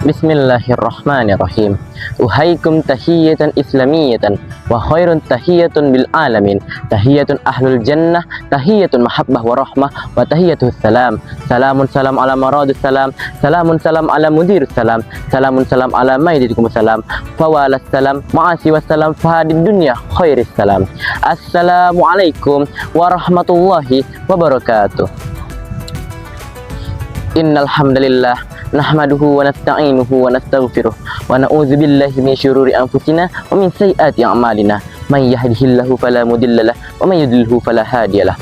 Bismillahirrahmanirrahim. Uhaikum tahiyatan islamiyatan wa khairun tahiyatun bil alamin. Tahiyatun ahlul jannah, tahiyatun mahabbah wa rahmah wa tahiyatuh salam. Salamun salam ala maradus salam, salamun salam ala mudirus salam, salamun salam ala maidikum salam. Fawalas salam, ma'asi wassalam fahadid dunya khairis salam. Assalamualaikum warahmatullahi wabarakatuh. Innal hamdalillah nahmaduhu wa nasta'inuhu wa nastaghfiruh wa na'udzu billahi min syururi anfusina wa min sayyiati a'malina. May yahdihillahu fala mudhillalah wa may yudlilhu fala hadiyalah.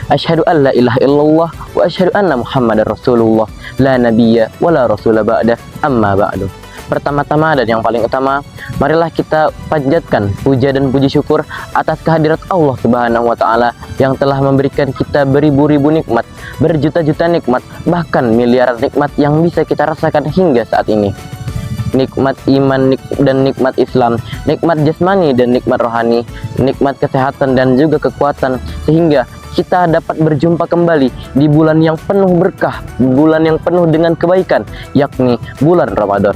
Asyhadu an la ilaha illallah wa asyhadu anna Muhammadar Rasulullah la nabiyya wa la rasula ba'da amma ba'du. Pertama-tama dan yang paling utama, marilah kita panjatkan puja dan puji syukur atas kehadirat Allah Subhanahu wa taala yang telah memberikan kita beribu-ribu nikmat, berjuta-juta nikmat, bahkan miliaran nikmat yang bisa kita rasakan hingga saat ini. Nikmat iman dan nikmat Islam, nikmat jasmani dan nikmat rohani, nikmat kesehatan dan juga kekuatan, sehingga kita dapat berjumpa kembali di bulan yang penuh berkah, bulan yang penuh dengan kebaikan, yakni bulan Ramadan.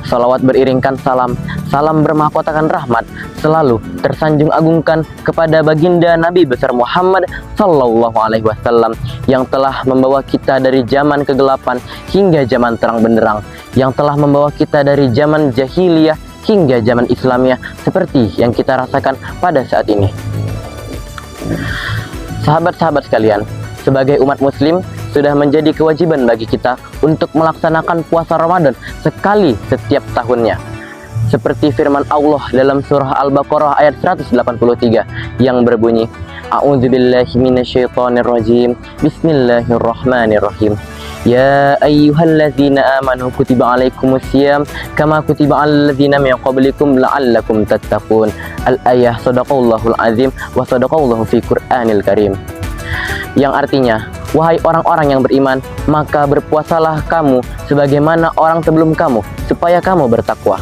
Salawat beriringkan salam, salam bermahkotakan rahmat, selalu tersanjung agungkan kepada baginda Nabi besar Muhammad Sallallahu Alaihi Wasallam yang telah membawa kita dari zaman kegelapan hingga zaman terang benderang, yang telah membawa kita dari zaman jahiliyah hingga zaman Islamiyah seperti yang kita rasakan pada saat ini. Sahabat-sahabat sekalian, sebagai umat muslim, sudah menjadi kewajiban bagi kita untuk melaksanakan puasa Ramadan sekali setiap tahunnya. Seperti firman Allah dalam surah Al-Baqarah ayat 183 yang berbunyi, A'udzubillahi minasyaitonirrajim. Bismillahirrahmanirrahim. Ya ayyuhalladzina amanu kutiba alaikumusiyam kama kutiba alal ladzina min qablikum la'allakum tattaqun. Al-ayah sadaqallahul azim wa sadaqallahu fi Qur'anil karim. Yang artinya, wahai orang-orang yang beriman, maka berpuasalah kamu sebagaimana orang sebelum kamu, supaya kamu bertakwa.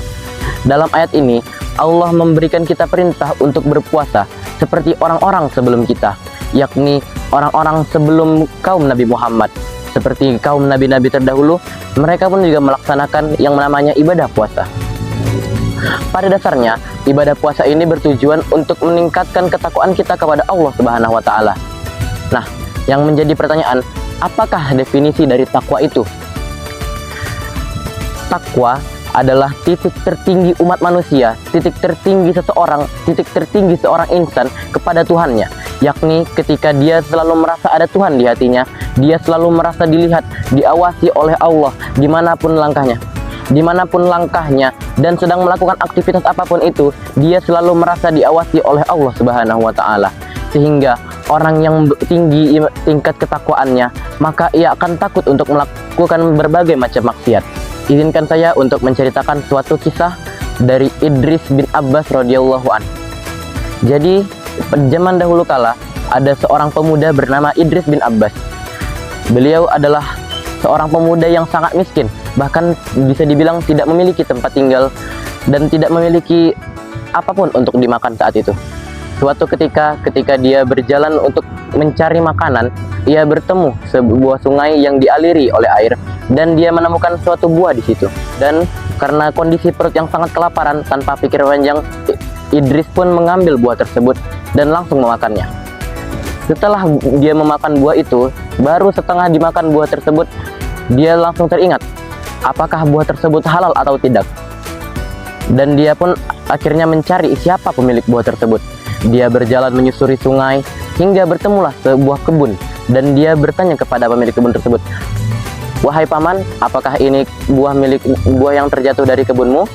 Dalam ayat ini, Allah memberikan kita perintah untuk berpuasa seperti orang-orang sebelum kita, yakni orang-orang sebelum kaum Nabi Muhammad. Seperti kaum nabi-nabi terdahulu, mereka pun juga melaksanakan yang namanya ibadah puasa. Pada dasarnya, ibadah puasa ini bertujuan untuk meningkatkan ketakwaan kita kepada Allah Subhanahu wa taala. Nah, yang menjadi pertanyaan, apakah definisi dari takwa itu? Takwa adalah titik tertinggi umat manusia, titik tertinggi seseorang, titik tertinggi seorang insan kepada Tuhannya, yakni ketika dia selalu merasa ada Tuhan di hatinya, dia selalu merasa dilihat, diawasi oleh Allah dimanapun langkahnya, dan sedang melakukan aktivitas apapun itu, dia selalu merasa diawasi oleh Allah Subhanahu wa taala. Sehingga orang yang tinggi tingkat ketakwaannya, maka ia akan takut untuk melakukan berbagai macam maksiat. Izinkan saya untuk menceritakan suatu kisah dari Idris bin Abbas radhiyallahu anhu. Jadi, zaman dahulu kala ada seorang pemuda bernama Idris bin Abbas. Beliau adalah seorang pemuda yang sangat miskin, bahkan bisa dibilang tidak memiliki tempat tinggal dan tidak memiliki apapun untuk dimakan saat itu. Suatu ketika dia berjalan untuk mencari makanan, ia bertemu sebuah sungai yang dialiri oleh air dan dia menemukan suatu buah di situ. Dan karena kondisi perut yang sangat kelaparan, tanpa pikir panjang, Idris pun mengambil buah tersebut dan langsung memakannya. Setelah dia memakan buah itu, baru setengah dimakan buah tersebut, dia langsung teringat apakah buah tersebut halal atau tidak. Dan dia pun akhirnya mencari siapa pemilik buah tersebut. Dia berjalan menyusuri sungai hingga bertemulah sebuah kebun, dan dia bertanya kepada pemilik kebun tersebut, "Wahai paman, apakah ini buah yang terjatuh dari kebunmu?"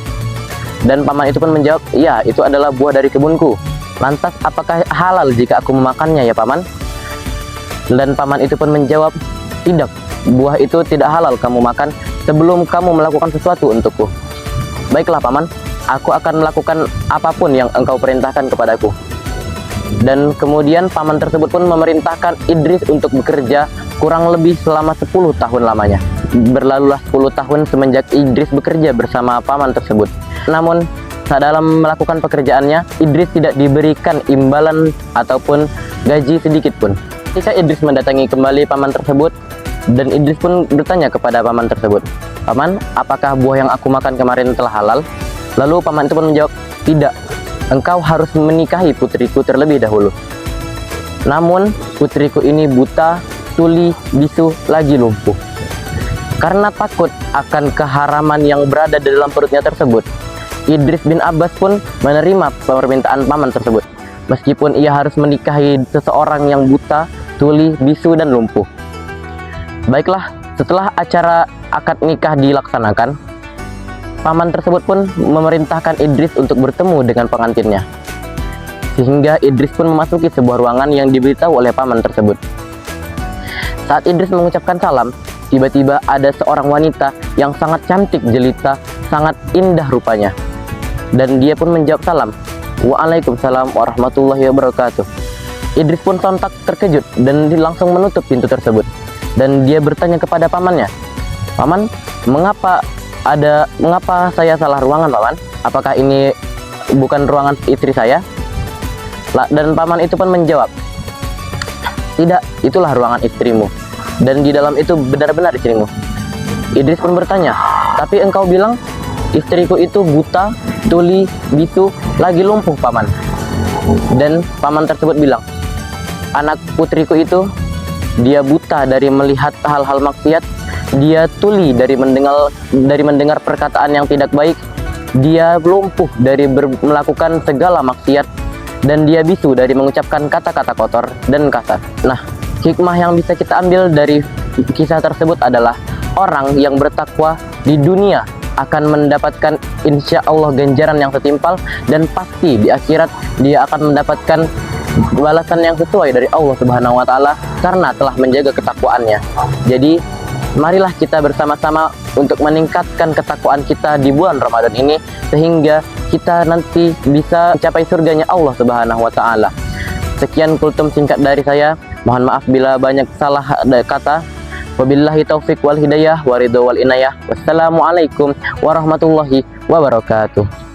Dan paman itu pun menjawab, "Ya, itu adalah buah dari kebunku. Lantas apakah halal jika aku memakannya ya paman?" Dan paman itu pun menjawab, "Tidak, buah itu tidak halal kamu makan sebelum kamu melakukan sesuatu untukku." "Baiklah paman, aku akan melakukan apapun yang engkau perintahkan kepadaku." Dan kemudian paman tersebut pun memerintahkan Idris untuk bekerja kurang lebih selama 10 tahun lamanya. Berlalulah 10 tahun semenjak Idris bekerja bersama paman tersebut. Namun, dalam melakukan pekerjaannya, Idris tidak diberikan imbalan ataupun gaji sedikit pun. Ketika Idris mendatangi kembali paman tersebut, dan Idris pun bertanya kepada paman tersebut, "Paman, apakah buah yang aku makan kemarin telah halal?" Lalu paman itu pun menjawab, "Tidak, engkau harus menikahi putriku terlebih dahulu." Namun putriku ini buta, tuli, bisu, lagi lumpuh. Karena takut akan keharaman yang berada di dalam perutnya tersebut, Idris bin Abbas pun menerima permintaan paman tersebut, meskipun ia harus menikahi seseorang yang buta, tuli, bisu, dan lumpuh. Baiklah, setelah acara akad nikah dilaksanakan, paman tersebut pun memerintahkan Idris untuk bertemu dengan pengantinnya. Sehingga Idris pun memasuki sebuah ruangan yang diberitahu oleh paman tersebut. Saat Idris mengucapkan salam, tiba-tiba ada seorang wanita yang sangat cantik jelita, sangat indah rupanya. Dan dia pun menjawab salam, "Waalaikumsalam warahmatullahi wabarakatuh." Idris pun sontak terkejut dan langsung menutup pintu tersebut. Dan dia bertanya kepada pamannya, "Paman, mengapa saya salah ruangan, paman? Apakah ini bukan ruangan istri saya?" Dan paman itu pun menjawab, "Tidak, itulah ruangan istrimu. Dan di dalam itu benar-benar istrimu." Idris pun bertanya, "Tapi engkau bilang istriku itu buta, tuli, bisu, lagi lumpuh, paman." Dan paman tersebut bilang, "Anak putriku itu, dia buta dari melihat hal-hal maksiat, dia tuli dari mendengar perkataan yang tidak baik, dia lumpuh dari melakukan segala maksiat, dan dia bisu dari mengucapkan kata-kata kotor dan kasar." Nah, hikmah yang bisa kita ambil dari kisah tersebut adalah orang yang bertakwa di dunia akan mendapatkan insya Allah ganjaran yang setimpal, dan pasti di akhirat dia akan mendapatkan balasan yang sesuai dari Allah Subhanahu wa Ta'ala karena telah menjaga ketakwaannya. Jadi marilah kita bersama-sama untuk meningkatkan ketakwaan kita di bulan Ramadan ini, sehingga kita nanti bisa mencapai surganya Allah Subhanahu wa Ta'ala. Sekian kultum singkat dari saya. Mohon maaf bila banyak salah kata. Wabillahi taufik wal hidayah, waridho wal inayah. Wassalamualaikum warahmatullahi wabarakatuh.